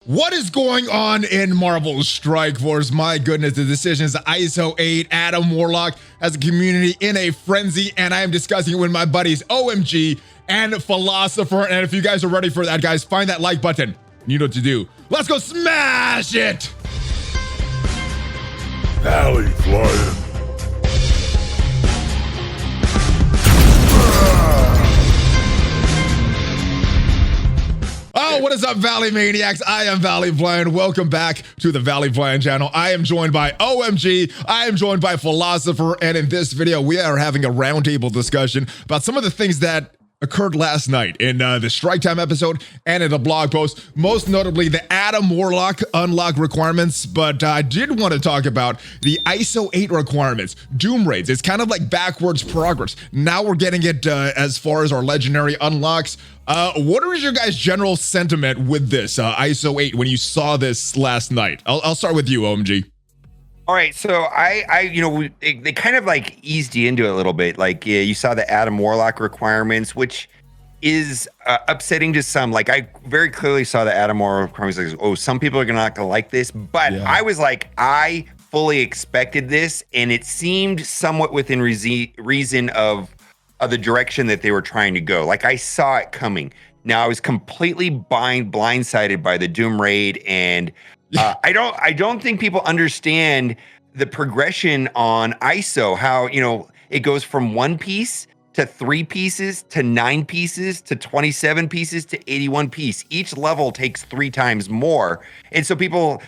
What is going on in Marvel Strike Force? My goodness, the decisions. Iso-8, Adam Warlock has a community in a frenzy, and I am discussing it with my buddies OMG and Philosopher. And if you guys are ready for that, guys, find that like button. You know what to do. Let's go smash it! ValleyFlyin. Oh, what is up, Valley Maniacs? I am ValleyFlyin. Welcome back to the ValleyFlyin channel. I am joined by OMG. I am joined by Philosopher. And in this video, we are having a roundtable discussion about some of the things that occurred last night in the Strike Time episode and in the blog post, most notably the Adam Warlock unlock requirements. But I did want to talk about the Iso-8 requirements, Doom Raids. It's kind of like backwards progress. Now we're getting it as far as our legendary unlocks. What was your guys' general sentiment with this Iso-8 when you saw this last night? I'll start with you, OMG. All right, so they kind of like eased you into it a little bit. Like, yeah, you saw the Adam Warlock requirements, which is upsetting to some. Like, I very clearly saw the Adam Warlock requirements. Like, oh, some people are not gonna like this, but yeah. I was like, I fully expected this, and it seemed somewhat within reason of the direction that they were trying to go. Like, I saw it coming. Now I was completely blindsided by the Doom Raid, and I don't think people understand the progression on ISO, how, it goes from 1 piece to 3 pieces to 9 pieces to 27 pieces to 81 piece. Each level takes 3 times more. And so people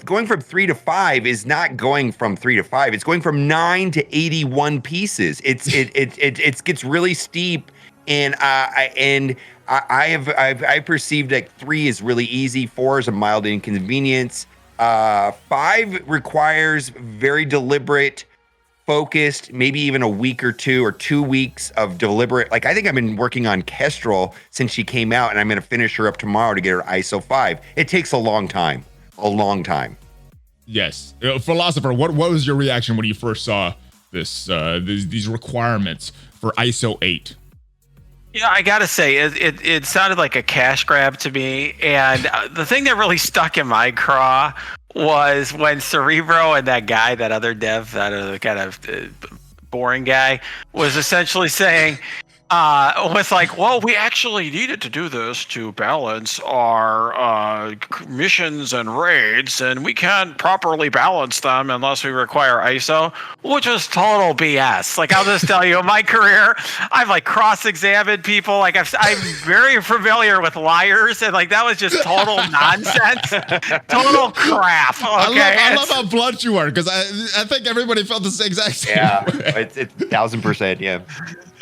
going from 3 to 5 is not going from 3 to 5. It's going from 9 to 81 pieces. It gets really steep. And I perceived that 3 is really easy. 4 is a mild inconvenience. 5 requires very deliberate, focused, maybe even a week or 2 or 2 weeks of deliberate. Like, I think I've been working on Kestrel since she came out, and I'm going to finish her up tomorrow to get her ISO 5. It takes a long time. Yes. Philosopher, what was your reaction when you first saw these requirements for ISO-8? Yeah, I gotta say, it sounded like a cash grab to me, and the thing that really stuck in my craw was when Cerebro and that other dev, that kind of boring guy, was essentially saying, was like, well, we actually needed to do this to balance our missions and raids, and we can't properly balance them unless we require ISO, which was total BS. Like, I'll just tell you, in my career, I've like cross-examined people. Like, I'm very familiar with liars, and like that was just total nonsense, total crap. Okay? I love how blunt you are, because I think everybody felt the exact same way. It's 1000%. Yeah.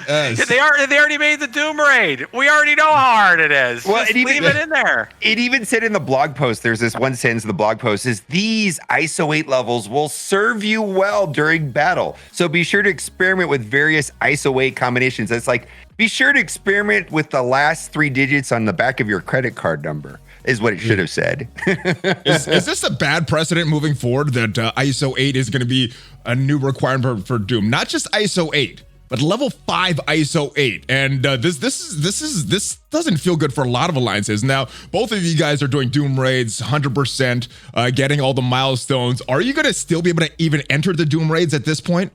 Yes. They already made the Doom Raid. We already know how hard it is. Well, leave it in there. It even said in the blog post, there's this one sentence in the blog post, is these ISO-8 levels will serve you well during battle. So be sure to experiment with various ISO-8 combinations. It's like, be sure to experiment with the last 3 digits on the back of your credit card number, is what it should have said. Is this a bad precedent moving forward that ISO-8 is going to be a new requirement for Doom? Not just ISO-8. But level 5 ISO-8, and this doesn't feel good for a lot of alliances. Now, both of you guys are doing Doom Raids 100%, getting all the milestones. Are you going to still be able to even enter the Doom Raids at this point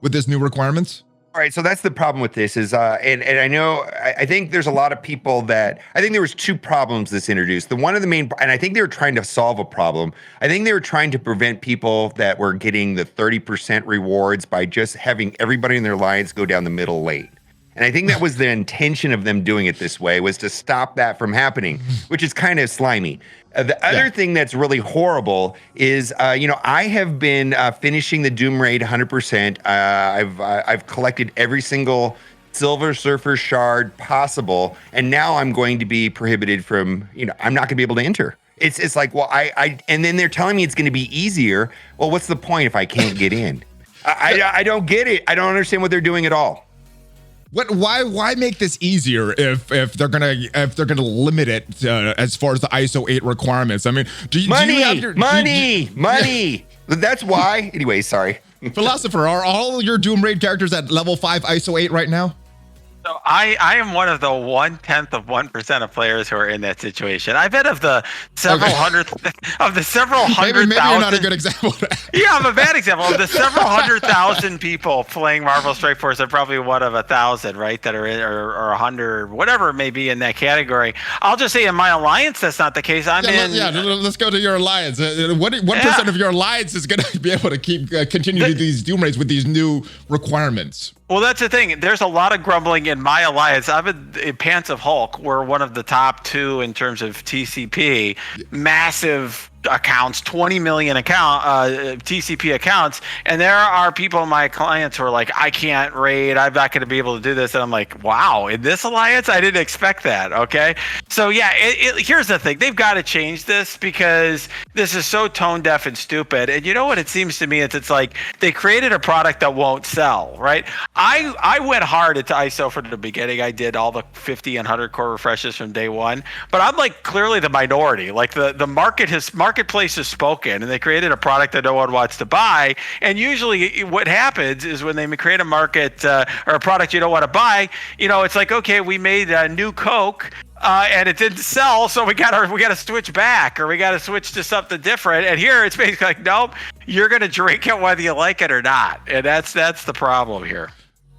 with this new requirements? All right, so that's the problem with this is, and I know, I think there's a lot of people that, I think there was 2 problems this introduced. The one of the main, and I think they were trying to solve a problem. I think they were trying to prevent people that were getting the 30% rewards by just having everybody in their alliance go down the middle lane. And I think that was the intention of them doing it this way, was to stop that from happening, which is kind of slimy. The other thing that's really horrible is, I have been finishing the Doom Raid 100%. I've collected every single Silver Surfer shard possible, and now I'm going to be prohibited from, I'm not going to be able to enter. It's like, well, and then they're telling me it's going to be easier. Well, what's the point if I can't get in? I don't get it. I don't understand what they're doing at all. Why make this easier if they're gonna limit it as far as the ISO-8 requirements? I mean, money. That's why. Anyway, sorry. Philosopher, are all your Doom Raid characters at level 5 ISO-8 right now? So I am one of the 0.1% of players who are in that situation. I bet of the several hundred Maybe you're not a good example of that. Yeah, I'm a bad example. Of the several 100,000 people playing Marvel Strike Force, I'm probably one of 1,000, right? That are in, or 100, whatever it may be in that category. I'll just say in my alliance, that's not the case. Let's go to your alliance. What percent of your alliance is going to be able to continue these doom raids with these new requirements? Well, that's the thing. There's a lot of grumbling in my alliance. I'm in Pants of Hulk. We're one of the top 2 in terms of TCP. Massive accounts, 20 million TCP accounts, and there are people in my clients who are like, I can't raid, I'm not going to be able to do this, and I'm like, wow, in this alliance, I didn't expect that. Okay, so yeah, here's the thing: they've got to change this because this is so tone deaf and stupid. And you know what it seems to me? It's like they created a product that won't sell, right? I went hard into ISO from the beginning. I did all the 50 and 100 core refreshes from day one, but I'm like clearly the minority. Like the marketplace has spoken, and they created a product that no one wants to buy. And usually what happens is when they create a market or a product you don't want to buy, it's like, okay, we made a new Coke and it didn't sell, so we got to switch back, or we got to switch to something different. And here it's basically like, nope, you're going to drink it whether you like it or not. And that's the problem here.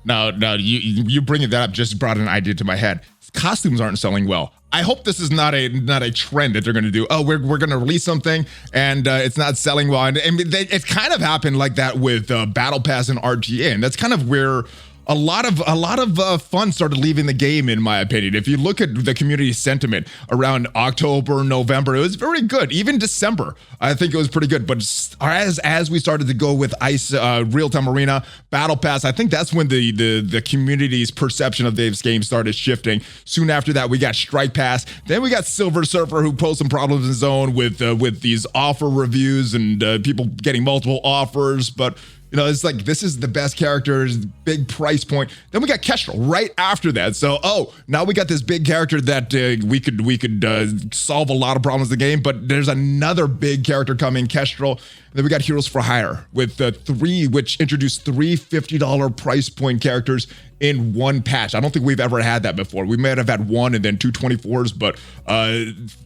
No, you bringing that up just brought an idea to my head. Costumes aren't selling well. I hope this is not a trend that they're going to do. Oh, we're going to release something and it's not selling well. And it's kind of happened like that with Battle Pass and RTA, and that's kind of where a lot of fun started leaving the game, in my opinion. If you look at the community sentiment around October, November, it was very good. Even December, I think it was pretty good. But as we started to go with Real-Time Arena, Battle Pass, I think that's when the community's perception of this game started shifting. Soon after that, we got Strike Pass. Then we got Silver Surfer, who posed some problems in his own with these offer reviews and people getting multiple offers. But it's like, this is the best characters, big price point. Then we got Kestrel right after that. So, now we got this big character that we could solve a lot of problems in the game. But there's another big character coming, Kestrel. And then we got Heroes for Hire with which introduced three $50 price point characters in one patch. I don't think we've ever had that before. We might have had one and then two 24s, but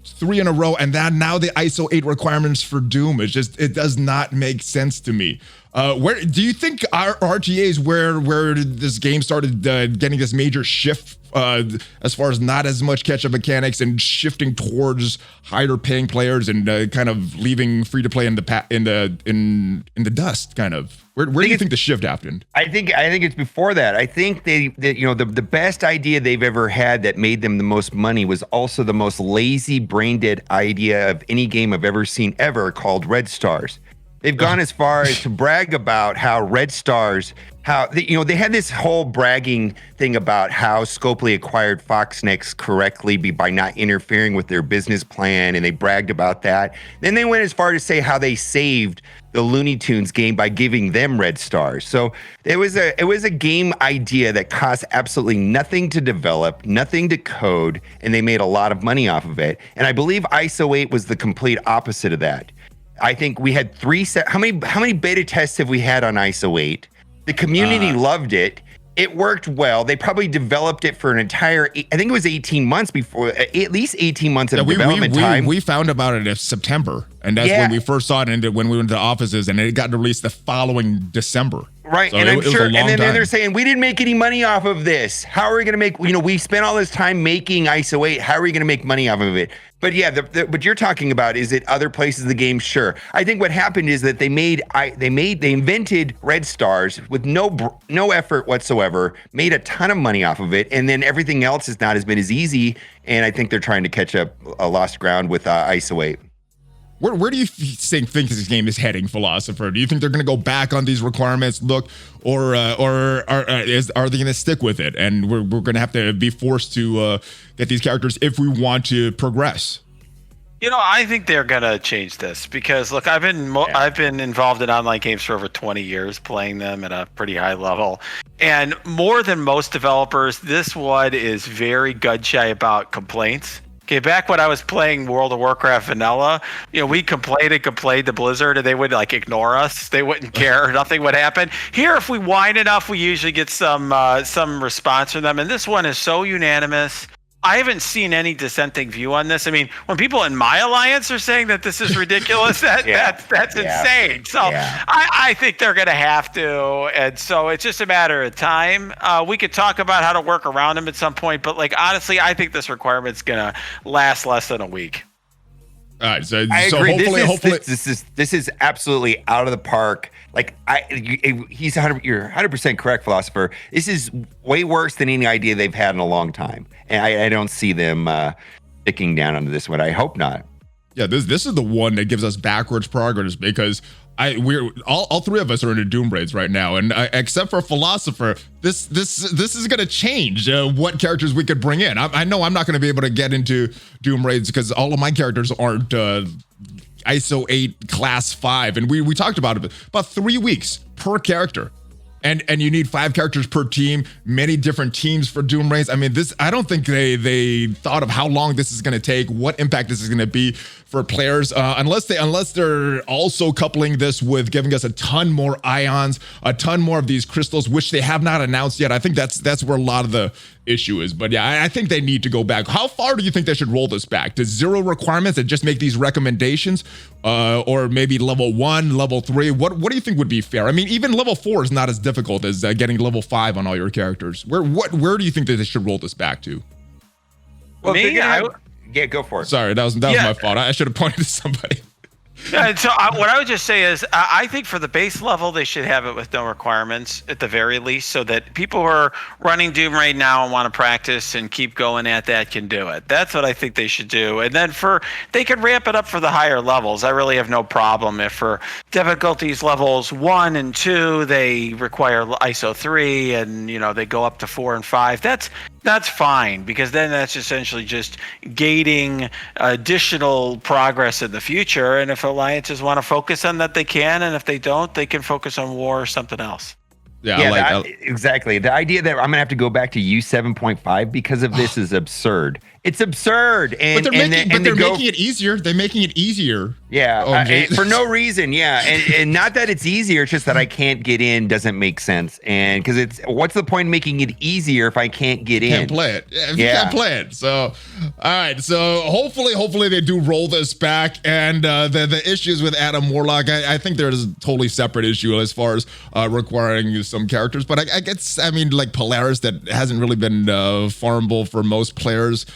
3 in a row. And then now the Iso-8 requirements for Doom, it does not make sense to me. Where do you think our RTAs where this game started getting this major shift as far as not as much catch-up mechanics and shifting towards higher paying players and kind of leaving free to play in the dust, kind of? Where do you think the shift happened? I think it's before that. I think the best idea they've ever had that made them the most money was also the most lazy, brain-dead idea of any game I've ever seen ever, called Red Stars. They've gone as far as to brag about how Red Stars, they had this whole bragging thing about how Scopely acquired Foxnex correctly by not interfering with their business plan, and they bragged about that. Then they went as far to say how they saved the Looney Tunes game by giving them Red Stars. So it was a game idea that cost absolutely nothing to develop, nothing to code, and they made a lot of money off of it. And I believe Iso-8 was the complete opposite of that. I think we had how many beta tests have we had on Iso-8? The community loved it. It worked well. They probably developed it for an entire, I think it was 18 months before, at least 18 months of development time. We found about it in September, and that's when we first saw it, when we went to the offices, and it got released the following December. Right, so and I'm sure, and then they're saying, we didn't make any money off of this. How are we going to make, we spent all this time making Iso-8. How are we going to make money off of it? But yeah, what you're talking about, is it other places of the game? Sure. I think what happened is that they invented Red Stars with no effort whatsoever, made a ton of money off of it, and then everything else has not been as easy. And I think they're trying to catch up a lost ground with Iso-8. Where do you think this game is heading, Philosopher? Do you think they're going to go back on these requirements, or are they going to stick with it? And we're going to have to be forced to get these characters if we want to progress. I think they're going to change this because, look, I've been involved in online games for over 20 years, playing them at a pretty high level. And more than most developers, this one is very gun shy about complaints. Okay, back when I was playing World of Warcraft vanilla, we complained to Blizzard, and they would like ignore us. They wouldn't care. Nothing would happen. Here, if we whine enough, we usually get some response from them. And this one is so unanimous. I haven't seen any dissenting view on this. I mean, when people in my alliance are saying that this is ridiculous, that's insane. So I think they're going to have to, and so it's just a matter of time. We could talk about how to work around them at some point, but like honestly, I think this requirement's going to last less than a week. All right, so I agree. Hopefully, This is absolutely out of the you're 100% correct, Philosopher. This is way worse than any idea they've had in a long time, and I don't see them sticking down onto this one. I hope not. Yeah, this is the one that gives us backwards progress because we're all three of us are into Doom raids right now, and except for Philosopher, this is going to change what characters we could bring in. I know I'm not going to be able to get into Doom raids because all of my characters aren't Iso-8 class 5, and we talked about it, about 3 weeks per character. And you need 5 characters per team, many different teams for Doom raids. I mean, I don't think they thought of how long this is going to take, what impact this is going to be for players, unless they're also coupling this with giving us a ton more ions, a ton more of these crystals, which they have not announced yet. I think that's where a lot of the issue is. But yeah, I think they need to go back. How far do you think they should roll this back? To 0 requirements and just make these recommendations, or maybe level 1, level 3? What do you think would be fair? I mean, even level 4 is not as difficult as getting level 5 on all your characters. Where do you think that they should roll this back to? Well, yeah, go for it. Sorry, that was my fault. I should have pointed to somebody. Yeah, so what I would just say is I think for the base level, they should have it with no requirements at the very least, so that people who are running Doom right now and want to practice and keep going at that can do it. That's what I think they should do. And then they could ramp it up for the higher levels. I really have no problem if for difficulties levels 1 and 2, they require ISO 3 and, they go up to 4 and 5. That's fine, because then that's essentially just gating additional progress in the future. And if alliances want to focus on that, they can. And if they don't, they can focus on war or something else. Yeah, exactly. The idea that I'm going to have to go back to U7.5 because of this is absurd. It's absurd. And, but they're making it easier. They're making it easier. Yeah, for no reason. Yeah, and not that it's easier. It's just that I can't get in doesn't make sense. And because what's the point of making it easier if I can't get in? Can't play it. Yeah, you can't play it. So, all right. So hopefully they do roll this back. And the issues with Adam Warlock, I think there's a totally separate issue as far as requiring some characters. But I mean, like Polaris, that hasn't really been farmable for most players.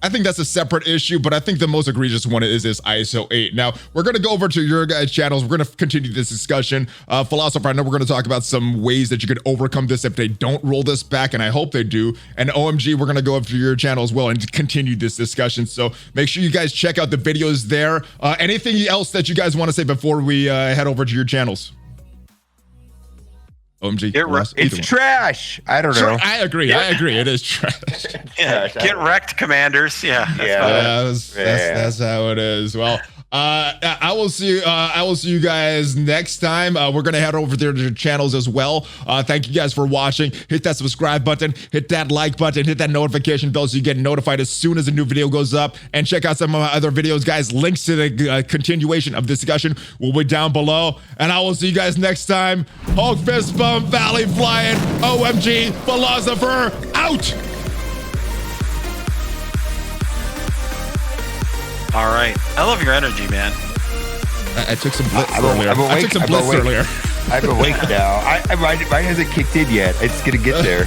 I think that's a separate issue, but I think the most egregious one is this Iso-8. Now, we're going to go over to your guys' channels. We're going to continue this discussion. Philosopher, I know we're going to talk about some ways that you could overcome this if they don't roll this back, and I hope they do. And OMG, we're going to go over to your channel as well and continue this discussion. So make sure you guys check out the videos there. Anything else that you guys want to say before we head over to your channels? OMG. It's trash. I don't know. I agree. It is trash. Get wrecked, commanders. That's how it is. Well, I will see you guys next time. We're gonna head over there to your channels as well. Thank you guys for watching. Hit that subscribe button, hit that like button, hit that notification bell so you get notified as soon as a new video goes up, and check out some of my other videos, guys. Links to the continuation of this discussion will be down below, and I will see you guys next time. Hulk fist bump, ValleyFlyin, OMG, Philosopher out. All right. I love your energy, man. I took some blitz earlier. I'm awake now. Mine hasn't kicked in yet. It's going to get there.